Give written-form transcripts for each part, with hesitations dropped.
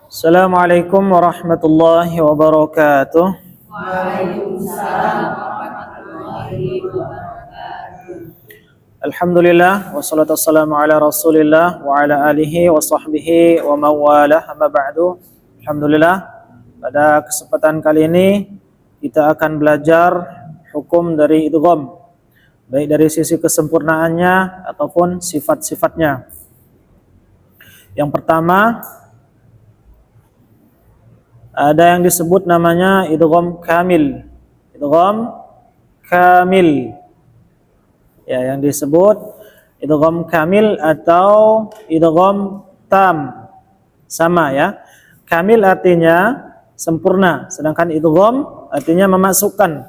Assalamualaikum warahmatullahi wabarakatuh. Waalaikumsalam warahmatullahi wabarakatuh. Alhamdulillah wassalatu wassalamu ala Rasulillah wa ala alihi wa sahbihi wa mawalah, amma ba'du. Alhamdulillah, pada kesempatan kali ini kita akan belajar hukum dari idgham, baik dari sisi kesempurnaannya ataupun sifat-sifatnya. Yang pertama, ada yang disebut namanya idgham kamil. Idgham kamil. Ya, yang disebut idgham kamil atau idgham tam. Sama ya. Kamil artinya sempurna, sedangkan idgham artinya memasukkan.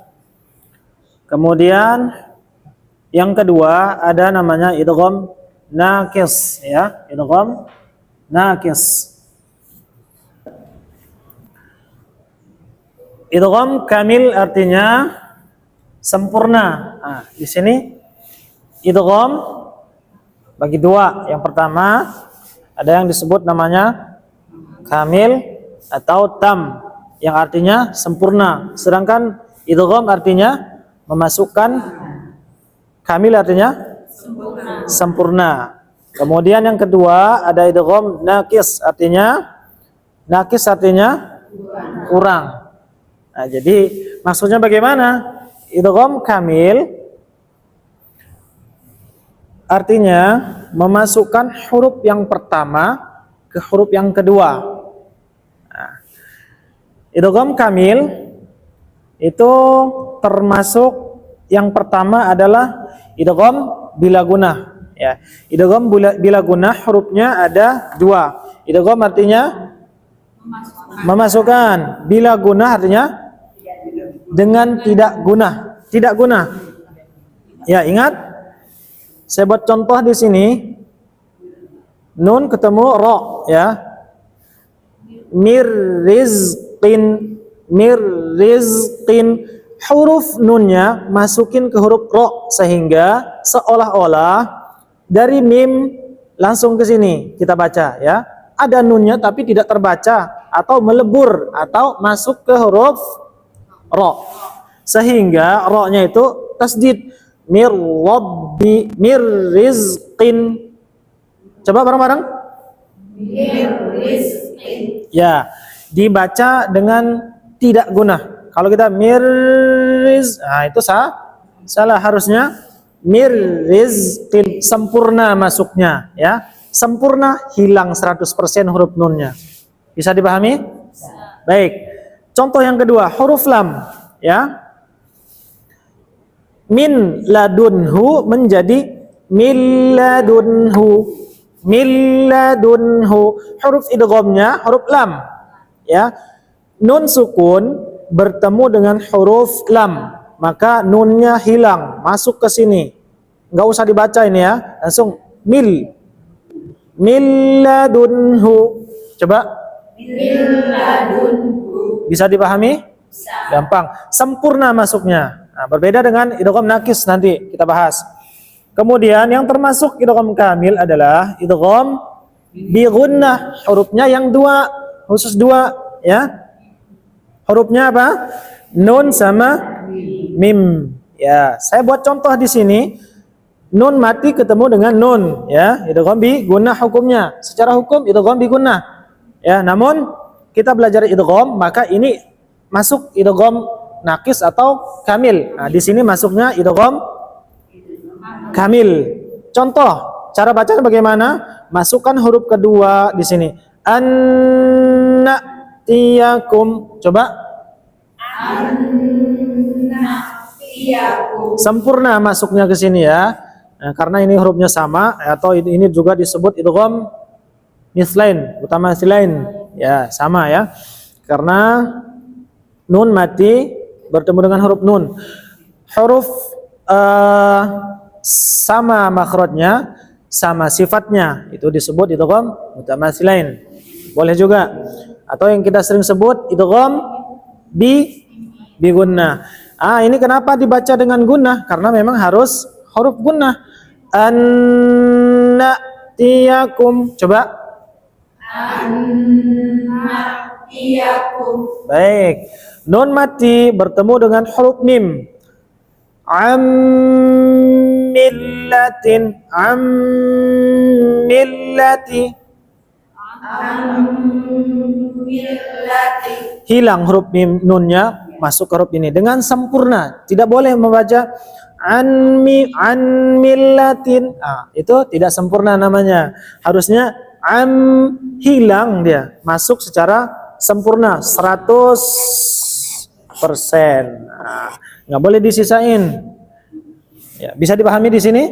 Kemudian yang kedua ada namanya idgham naqis ya, idgham naqis. Idgham kamil artinya sempurna. Nah, di sini idgham bagi dua. Yang pertama ada yang disebut namanya kamil atau tam, yang artinya sempurna. Sedangkan idgham artinya memasukkan, kamil artinya sempurna. Kemudian yang kedua ada idgham naqis, artinya kurang. Nah, jadi maksudnya bagaimana? Idgham kamil artinya memasukkan huruf yang pertama ke huruf yang kedua. Nah, idgham kamil itu termasuk yang pertama adalah idgham bila gunah. Ya, idgham bila gunah hurufnya ada dua. Idgham artinya memasukkan, bila gunah artinya dengan tidak guna. Ya, ingat, saya buat contoh di sini. Nun ketemu ro ya. Mir rizqin, huruf nunnya masukin ke huruf ro sehingga seolah-olah dari mim langsung ke sini kita baca ya. Ada nunnya tapi tidak terbaca atau melebur atau masuk ke huruf ro, sehingga ro-nya itu tasdid. Mir rizqin. Coba bareng-bareng. Mir rizqin. Ya, dibaca dengan tidak guna. Kalau kita nah itu salah, harusnya mir rizqin, sempurna masuknya ya. Sempurna, hilang 100% huruf nunnya. Bisa dipahami? Baik. Contoh yang kedua, huruf lam ya. Min ladunhu menjadi min ladunhu. Huruf idghamnya huruf lam ya. Nun sukun bertemu dengan huruf lam, maka nunnya hilang, masuk ke sini. Enggak usah dibaca ini ya, langsung min ladunhu. Coba. Min ladunhu. Bisa dipahami? Gampang. Sempurna masuknya. Nah, berbeda dengan idgham naqis, nanti kita bahas. Kemudian yang termasuk idgham kamil adalah idgham bi gunnah. Hurufnya yang dua, khusus dua ya. Hurufnya apa? Nun sama mim. Ya, saya buat contoh di sini. Nun mati ketemu dengan nun ya, idgham bi gunnah hukumnya. Secara hukum idgham bi gunnah. Ya, namun kita belajar idgham, maka ini masuk idgham naqis atau kamil. Nah, di sini masuknya idgham kamil. Contoh, cara bacanya bagaimana? Masukkan huruf kedua di sini. An-na'tiyakum. Coba. An-na'tiyakum. Sempurna masuknya ke sini ya. Nah, karena ini hurufnya sama, atau ini juga disebut idgham mislain, utama silain. Ya, sama ya. Karena nun mati bertemu dengan huruf nun. Huruf sama makhrajnya, sama sifatnya, itu disebut idgham mutamasilain. Boleh juga. Atau yang kita sering sebut idgham bi gunnah. Ini kenapa dibaca dengan gunnah? Karena memang harus huruf gunnah. An-na'tiyakum. Coba. An-na'iyakum. Baik. Nun mati bertemu dengan huruf mim. Ammillatin. Ammillati. Millati. Hilang huruf mim nunnya, masuk ke huruf ini dengan sempurna. Tidak boleh membaca an millatin. Itu tidak sempurna namanya. Harusnya hilang dia, masuk secara sempurna 100%. Nggak boleh disisain. Ya, bisa dipahami di sini?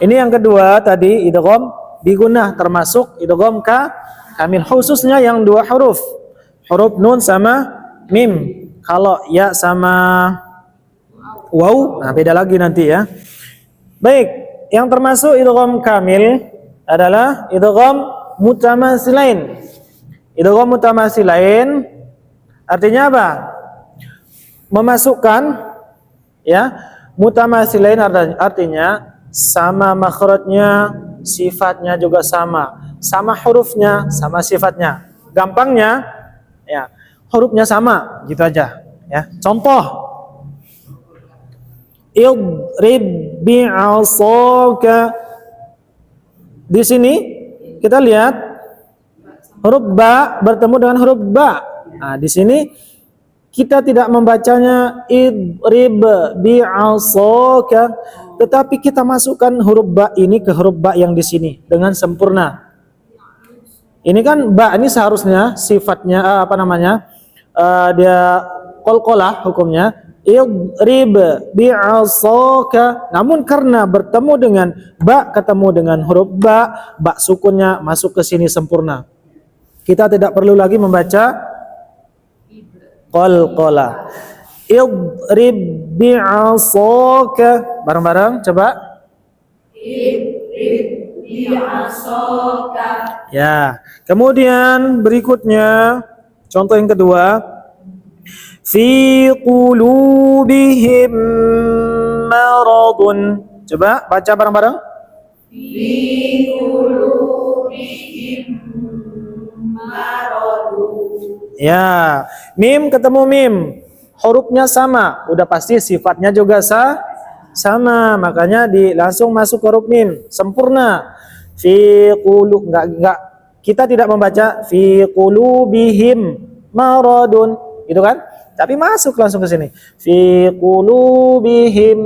Ini yang kedua tadi idgham bigunah, termasuk idgham kamil, khususnya yang dua huruf. Huruf nun sama mim. Kalau ya sama waw, beda lagi nanti ya. Baik, yang termasuk idgham kamil adalah idgham mutamasilain. Idgham mutamasilain artinya apa? Memasukkan, ya, mutamasilain artinya sama makhrajnya, sifatnya juga sama hurufnya, sama sifatnya. Gampangnya, ya, hurufnya sama, gitu aja. Ya, contoh, idrib bi'asaka. Di sini kita lihat huruf ba bertemu dengan huruf ba. Di sini kita tidak membacanya idrib bi'asaka, tetapi kita masukkan huruf ba ini ke huruf ba yang di sini dengan sempurna. Ini kan ba ini seharusnya sifatnya dia qalqalah hukumnya idrib bi'asaka, namun karena bertemu dengan ba, ketemu dengan huruf ba sukunnya masuk ke sini sempurna. Kita tidak perlu lagi membaca qalqalah. Idrib bi'asaka, bareng-bareng coba. Idrib bi'asaka. Ya, kemudian berikutnya contoh yang kedua, fi qulubihim maradun. Coba baca bareng-bareng. Fi qulubihim maradun. Ya, mim ketemu mim, hurufnya sama, udah pasti sifatnya juga sama, makanya langsung masuk ke huruf mim, sempurna. Fi qulub, enggak, kita tidak membaca fi qulubihim maradun, gitu kan? Tapi masuk langsung ke sini. Fi qulubihim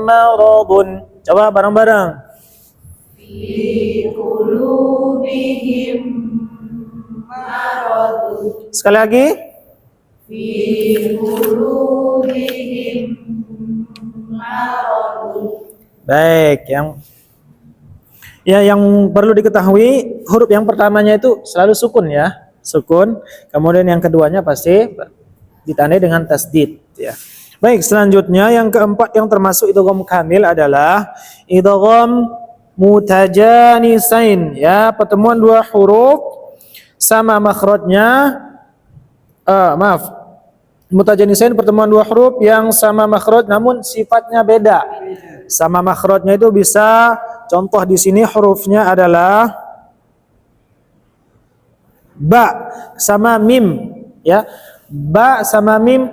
maradun. Coba bareng-bareng. Fi qulubihim maradun. Sekali lagi. Fi qulubihim maradun. Baik, yang perlu diketahui, huruf yang pertamanya itu selalu sukun ya, sukun. Kemudian yang keduanya pasti ditandai dengan tasdid ya. Baik, selanjutnya yang keempat yang termasuk idgham kamil adalah idgham mutajanisain, ya, pertemuan dua huruf sama makhrajnya, mutajanisain pertemuan dua huruf yang sama makhraj namun sifatnya beda. Sama makhrajnya itu bisa, contoh di sini hurufnya adalah ba sama mim, ya. Ba sama mim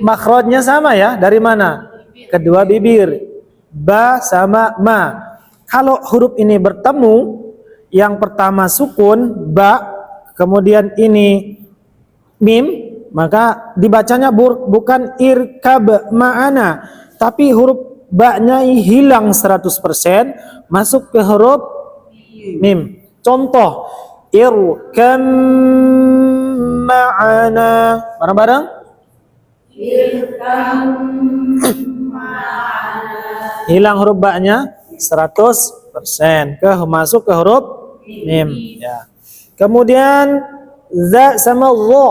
makhrajnya sama ya, dari mana? Kedua bibir. Ba sama ma. Kalau huruf ini bertemu, yang pertama sukun ba, kemudian ini mim, maka dibacanya bukan irkab ma'ana, tapi huruf ba-nya hilang 100%, masuk ke huruf mim. Contoh, irkam ma'ana, bareng-bareng. Irkam ma'ana. Hilang huruf ba-nya 100%, masuk ke huruf mim ya. Kemudian za sama dha,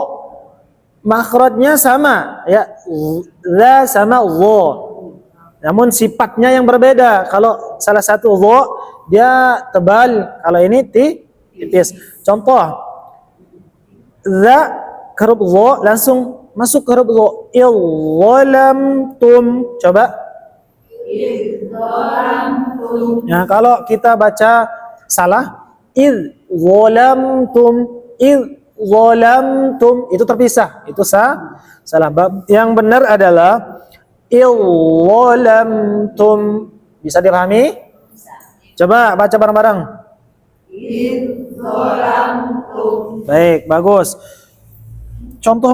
makhrajnya sama ya, za sama dha, namun sifatnya yang berbeda. Kalau salah satu dha dia tebal, kalau ini tipis. Contoh, za ke huruf dha langsung masuk ke huruf dha. Idzalamtum, coba. Idzalamtum. Ya, kalau kita baca salah, zalamtum, zalamtum itu terpisah. Itu salah. Yang benar adalah zalamtum. Bisa dipahami? Coba baca bareng-bareng. Idzolamtum. Baik, bagus. Contoh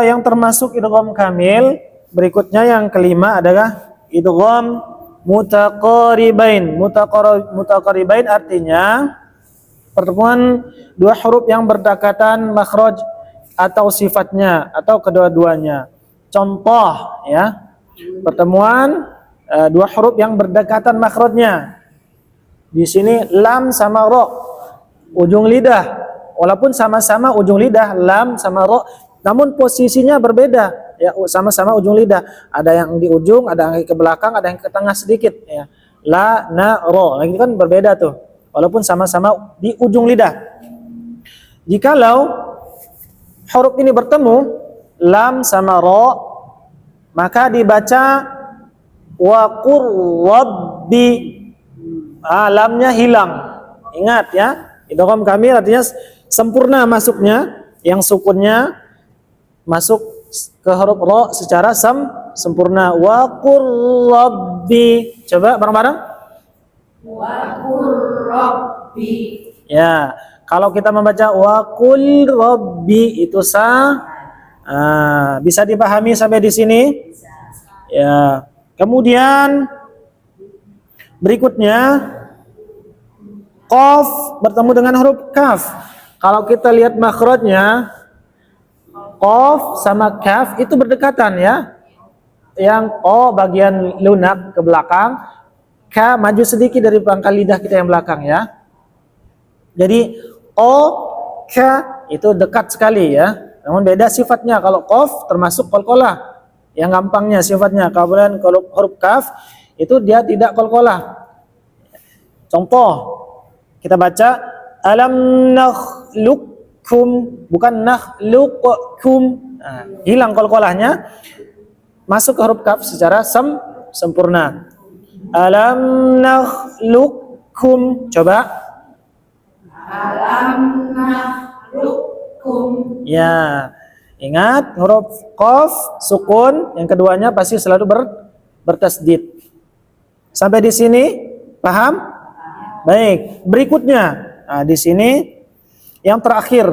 yang termasuk idgham kamil berikutnya yang kelima adalah idgham mutaqaribain. Mutaqaribain artinya pertemuan dua huruf yang berdekatan makhraj atau sifatnya atau kedua-duanya. Contoh ya, pertemuan dua huruf yang berdekatan makhrajnya. Di sini lam sama ro, ujung lidah. Walaupun sama-sama ujung lidah, lam sama ro, namun posisinya berbeda. Ya, sama-sama ujung lidah. Ada yang di ujung, ada yang ke belakang, ada yang ke tengah sedikit. Ya. La, na, ro, lagi kan berbeda tuh. Walaupun sama-sama di ujung lidah. Jikalau huruf ini bertemu, lam sama ro, maka dibaca wa qur rabbi. Lamnya hilang. Ingat ya, idgham kamil artinya sempurna masuknya, yang sukunnya masuk ke huruf ro secara sempurna. Wa qur rabbi. Coba bareng-bareng. Wa qur rabbi. Ya, kalau kita membaca wa qul rabbi itu bisa dipahami sampai di sini? Ya. Kemudian berikutnya qaf bertemu dengan huruf kaf. Kalau kita lihat makhrajnya, qaf sama kaf itu berdekatan ya. Yang o bagian lunak ke belakang, ka maju sedikit dari pangkal lidah kita yang belakang ya. Jadi o, ka itu dekat sekali ya. Namun beda sifatnya. Kalau qaf termasuk qalqalah. Yang gampangnya sifatnya. Kemudian kalau huruf kaf itu dia tidak qalqalah. Contoh kita baca alam nakhluqukum, bukan nakhluqukum. Hilang qalqalahnya, masuk ke huruf kaf secara sempurna. Alam nakhluqukum. Coba. Alam nakhluqukum. Ya, ingat huruf qaf sukun, yang keduanya pasti selalu bertasdid. Sampai di sini paham? Baik, berikutnya. Nah, di sini yang terakhir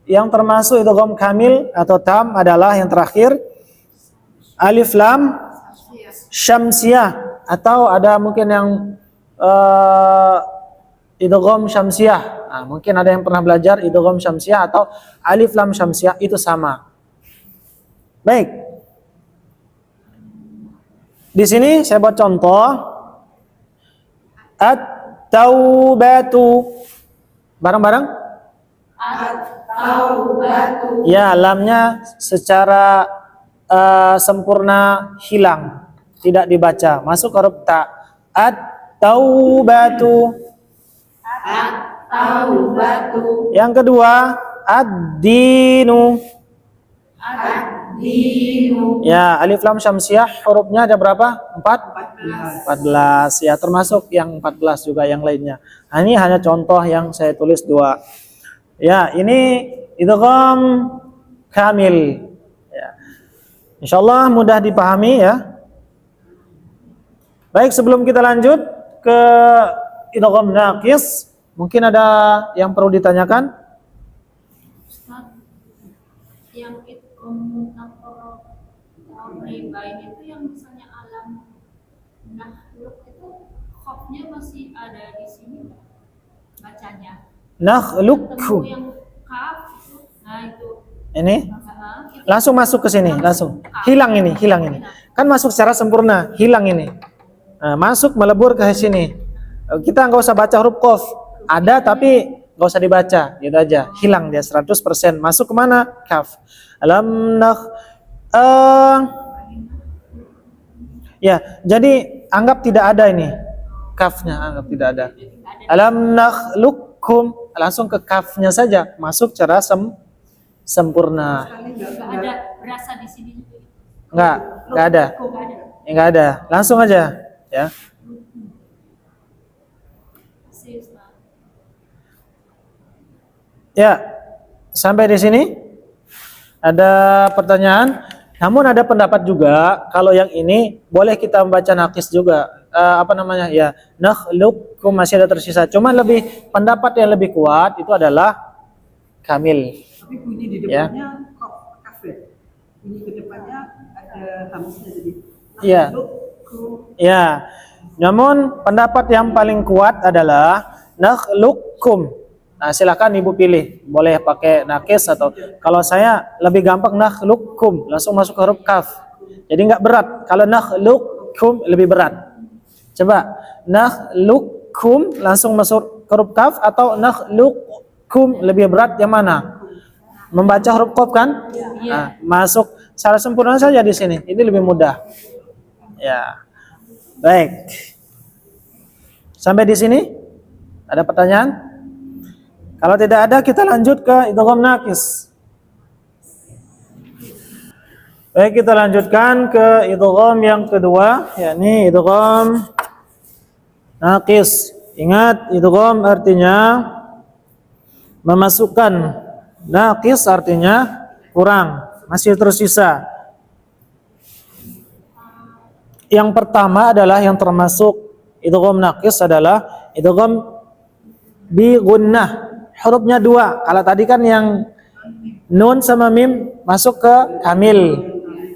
yang termasuk idgham kamil atau tam adalah yang terakhir alif lam syamsiyah, atau ada mungkin yang idgham syamsiyah. Nah, mungkin ada yang pernah belajar idgham syamsiyah atau alif lam syamsiyah, itu sama. Baik. Di sini saya buat contoh. At-taubatu. Bareng-bareng? At-taubatu. Ya, lamnya secara sempurna hilang, tidak dibaca, masuk huruf ta. At-taubatu. At-taubatu. Yang kedua, ad-dinu. Ad-dinu. Ya, alif lam syamsiyah hurufnya ada berapa? 14. Ya, termasuk yang 14 juga yang lainnya. Nah, ini hanya contoh yang saya tulis 2. Ya, ini idgham kamil. Ya. Insyaallah mudah dipahami ya. Baik, sebelum kita lanjut ke idgham naqis, mungkin ada yang perlu ditanyakan? Ustaz, yang idgham mutaqaribain itu yang misalnya alam nahluk itu khafnya masih ada di sini nggak bacanya? Nakhluqu. Ketemu yang kaf itu, nah itu. Ini Itu langsung masuk ke sini, langsung. Hilang ini. Kan masuk secara sempurna, hilang ini. Nah, masuk melebur ke sini. Kita nggak usah baca huruf qaf. Ada tapi nggak usah dibaca, gitu aja. Hilang dia 100%. Masuk kemana? Kaf. Alam ya, jadi anggap tidak ada ini. Kafnya anggap tidak ada. Alam nakhluqukum, langsung ke kafnya saja, masuk secara sempurna. nggak ada berasa di sini juga. Enggak ada. Kok nggak ada? Enggak ada. Langsung aja, ya. masih Ustaz. Ya, sampai di sini ada pertanyaan. Namun ada pendapat juga kalau yang ini boleh kita membaca nakis juga. Apa namanya? Ya, nakhluqukum masih ada tersisa. Cuma lebih pendapat yang lebih kuat itu adalah kamil. Tapi bunyi di Ya. depannya kok kafir. Bunyi ke depannya ada hamzahnya jadi. Iya. Nakhluqkum. Ya. Namun pendapat yang paling kuat adalah nakhluqukum. Nah, silakan Ibu pilih. Boleh pakai nakis atau kalau saya lebih gampang nakhluqukum, langsung masuk huruf kaf. Jadi nggak berat. Kalau nakhluqukum lebih berat. Coba nakhluqukum langsung masuk huruf kaf atau nakhluqukum lebih berat yang mana? Membaca huruf qaf kan? Nah, masuk secara sempurna saja di sini. Ini lebih mudah. Ya. Baik. Sampai di sini? Ada pertanyaan? Kalau tidak ada, kita lanjut ke idgham nakis. Baik, kita lanjutkan ke idgham yang kedua, yakni idgham nakis. Ingat, idgham artinya memasukkan, nakis artinya kurang, masih tersisa. Yang pertama adalah yang termasuk idgham nakis adalah idgham bi gunnah. Hurufnya dua. Kalau tadi kan yang nun sama mim masuk ke kamil.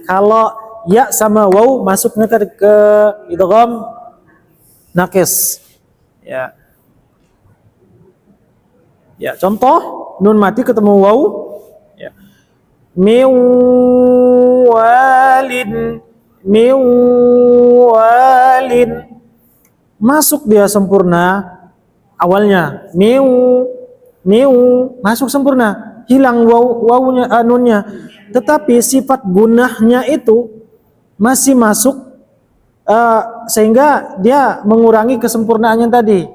Kalau ya sama waw masuknya ke idgham nakis. Ya. Ya, contoh nun mati ketemu waw. Ya. Min walin. Masuk dia sempurna awalnya. Masuk sempurna, hilang wawunya nunnya, tetapi sifat gunahnya itu masih masuk, sehingga dia mengurangi kesempurnaannya tadi,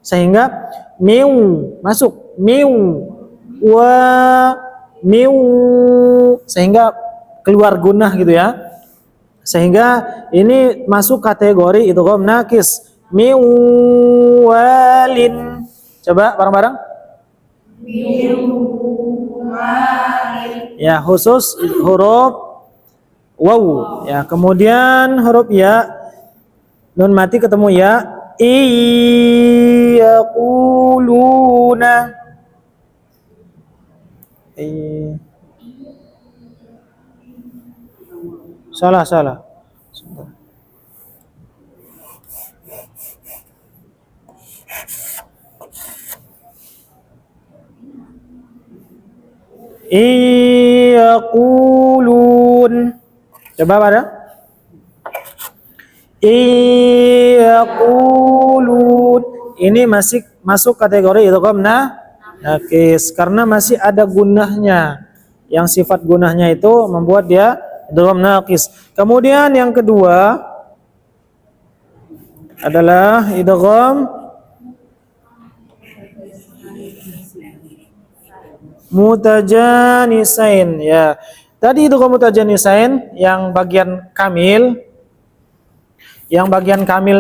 sehingga masuk sehingga keluar gunah gitu ya, sehingga ini masuk kategori idgham nakis. Walin, coba bareng-bareng. Ya, khusus huruf waw. Ya, kemudian huruf ya, nun mati ketemu ya. Yaquluna. Salah. Yaqulun. Coba pada. Yaqulun. Ini masih masuk kategori idgham nakis karena masih ada gunahnya. Yang sifat gunahnya itu membuat dia idgham nakis. Kemudian yang kedua adalah idgham mutajanisain. Ya, tadi idgham mutajanisain yang bagian kamil,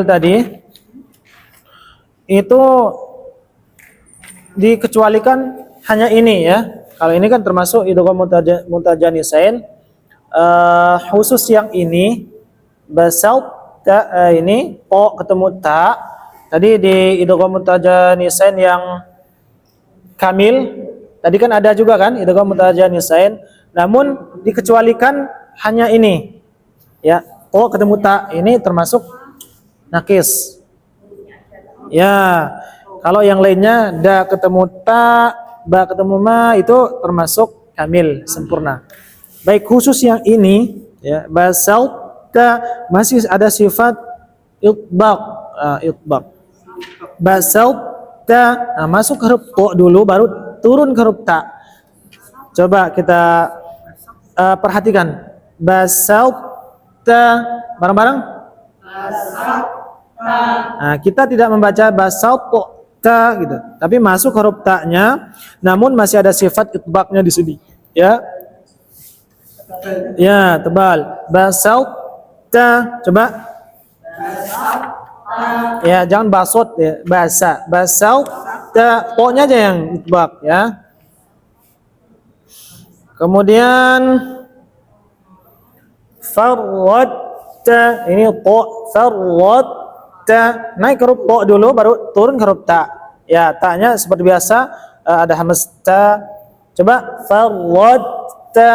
tadi itu dikecualikan hanya ini ya. Kalau ini kan termasuk idgham mutajanisain, khusus yang ini basal ta, ini po ketemu ta. Tadi di idgham mutajanisain yang kamil tadi kan ada juga kan idgham mutajanisain, namun dikecualikan hanya ini. Ya, po ketemu ta ini termasuk nakis. Ya, kalau yang lainnya da ketemu ta, ba ketemu ma itu termasuk kamil sempurna. Baik, khusus yang ini ya, basal ta masih ada sifat itbaq, basal ta, nah, masuk huruf po dulu baru turun ke huruf ta. Coba kita perhatikan. Basal ta, bareng-bareng. Nah, kita tidak membaca basal ta gitu, tapi masuk huruf ta-nya, namun masih ada sifat itbaqnya di sini. Ya. Ya, tebal. Basal ta, coba. Ya, jangan basot ya, basa. Basau ta, to-nya aja yang itbaq ya. Kemudian farwadta, ini to, farwadta. Naik ke huruf to dulu baru turun ke huruf ta. Ya, ta-nya seperti biasa ada hamzah ta. Coba farwadta.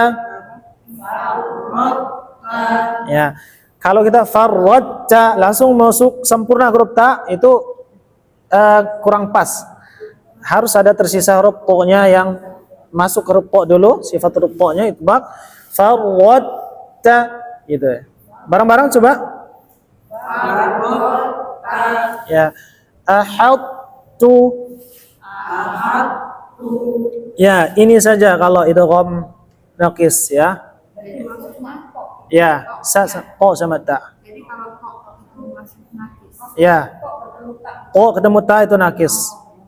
Ya. Kalau kita farwadta langsung masuk sempurna huruf ta itu kurang pas. Harus ada tersisa huruf to-nya yang masuk ke huruf to dulu, sifat huruf to-nya itbaq. Farwadta gitu ya. Bareng-bareng coba. Ya. Ahadtu. Ya, ini saja kalau idgham naqis ya. Ya, to sama ta. Jadi kalau kok itu masih nakis. Ya. To ketemu ta itu nakis.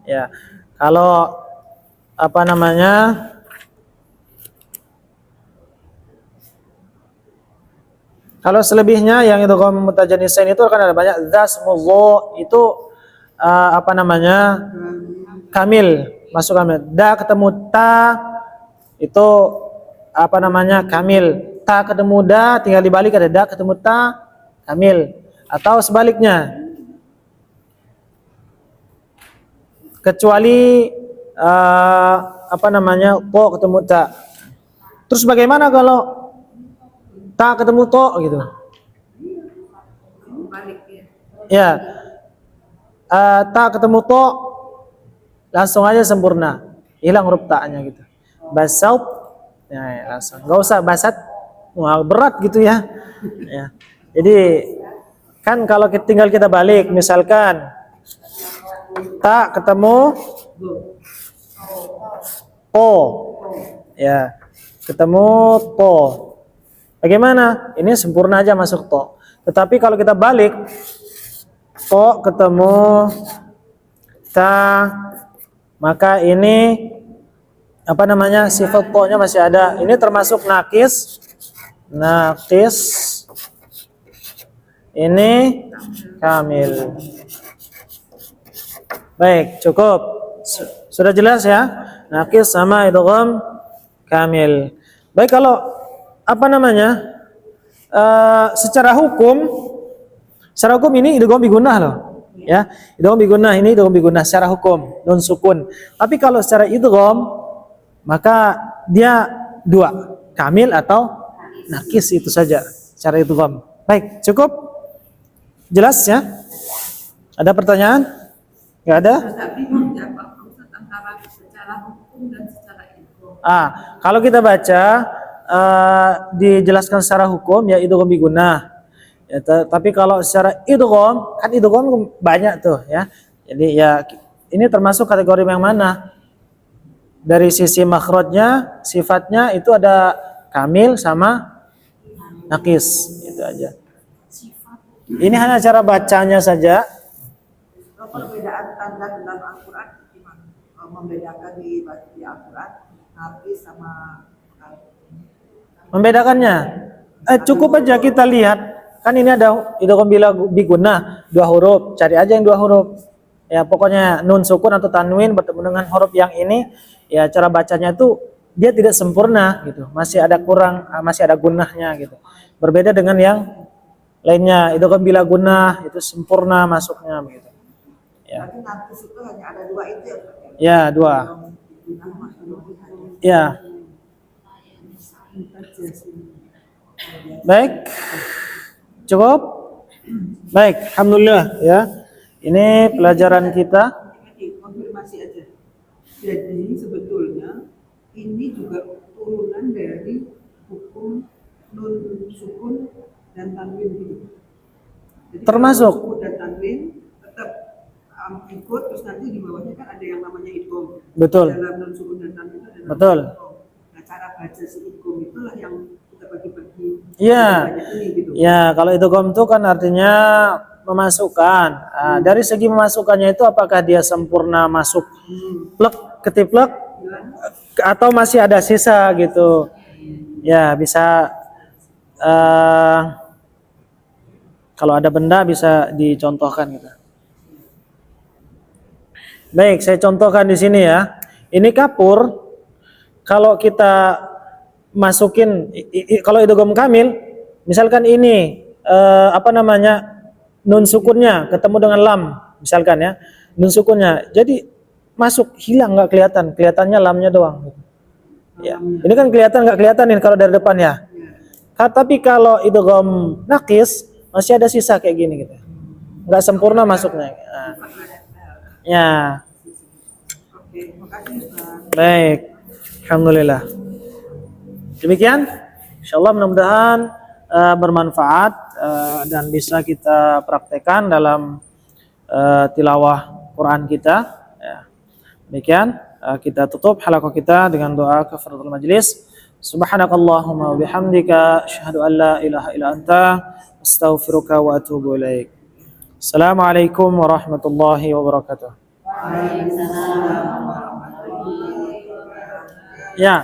Ya. Kalau apa namanya? Kalau selebihnya yang idgham mutajanisain itu akan ada banyak dzasmullah itu apa namanya? Kamil, masuk kamil. Da ketemu ta itu apa namanya? Kamil. Ta ketemu da tinggal dibalik ada da ketemu ta kamil atau sebaliknya. Kecuali apa namanya? To ketemu ta. Terus bagaimana kalau ta ketemu to gitu? Balik ya. Ya. Ta ketemu to langsung aja sempurna. Hilang huruf ta-nya gitu. Basaut. Ya, langsung. Enggak usah basat. Wah, berat gitu ya. Ya. Jadi kan kalau tinggal kita balik misalkan ta ketemu to. Ya. Ketemu to. Bagaimana? Ini sempurna aja masuk to. Tetapi kalau kita balik to ketemu ta, maka ini apa namanya? Sifat to-nya masih ada. Ini termasuk nakis. Nakis. Ini kamil. Baik, cukup. Sudah jelas ya? Nakis sama idgham kamil. Baik, kalau apa namanya? Secara hukum ini idgham bigunnah loh. Ya, idgham bigunnah ini idgham bigunnah secara hukum nun sukun. Tapi kalau secara idgham maka dia dua, kamil atau nakis, itu saja secara idgham. Baik, cukup? Jelas ya? Ada pertanyaan? Enggak ada? Tapi ya Pak Ustaz antara secara hukum dan secara ilmu. Kalau kita baca dijelaskan secara hukum ya idgham bigunnah. Ya, tapi kalau secara idgham, kan idgham banyak tuh ya. Jadi ya ini termasuk kategori yang mana? Dari sisi makhrajnya, sifatnya itu ada kamil sama nakis, itu aja. Ini hanya cara bacanya saja. Perbedaan tanda dalam Al-Quran gimana? Membedakan di Al-Quran nakis sama Membedakannya cukup aja kita lihat. Kan ini ada idgham bigunnah, dua huruf. Cari aja yang dua huruf. Ya pokoknya nun sukun atau tanwin bertemu dengan huruf yang ini, ya cara bacanya itu dia tidak sempurna gitu. Masih ada kurang, masih ada gunnahnya gitu. Berbeda dengan yang lainnya. Idgham bila gunnah itu sempurna masuknya begitu. Ya. Tapi nakis itu hanya ada dua itu ya? Ya, dua. Ya. Baik. Cukup? Baik, alhamdulillah ya. Ini pelajaran kita. Konfirmasi aja. Jadi sebetulnya ini juga turunan dari hukum nun sukun dan tanwin gitu. Jadi Termasuk. kalau sukun dan tanwin tetap ikut, terus nanti di bawahnya kan ada yang namanya idgham. Betul. Dalam nun sukun dan tanwin itu ada Betul. idgham. Nah, cara baca si idgham itulah yang kita bagi-bagi. Iya. Ini gitu. Ya, kalau idgham itu kan artinya memasukkan. Dari segi memasukkannya itu apakah dia sempurna masuk plek ketiplek atau masih ada sisa gitu. Ya, bisa Kalau ada benda bisa dicontohkan gitu. Baik, saya contohkan di sini ya. Ini kapur. Kalau kita masukin, kalau idgham kamil, misalkan ini nun sukunnya ketemu dengan lam, misalkan ya, nun sukunnya. Jadi masuk hilang nggak kelihatan, kelihatannya lamnya doang. Ya, ini kan nggak kelihatan ini kalau dari depan ya. Tapi kalau idgham naqis masih ada sisa kayak gini gitu. Nggak sempurna masuknya. Nah. Ya. Oke, makasih Ustaz. Baik. Alhamdulillah. Demikian. Insyaallah mudah-mudahan bermanfaat dan bisa kita praktekkan dalam tilawah Quran kita. Ya. Demikian kita tutup halaqah kita dengan doa kafaratul majlis. Subhanakallahumma wa bihamdika asyhadu an la ilaha illa anta astaghfiruka wa atubu ilaik. Assalamualaikum warahmatullahi wabarakatuh. Ya.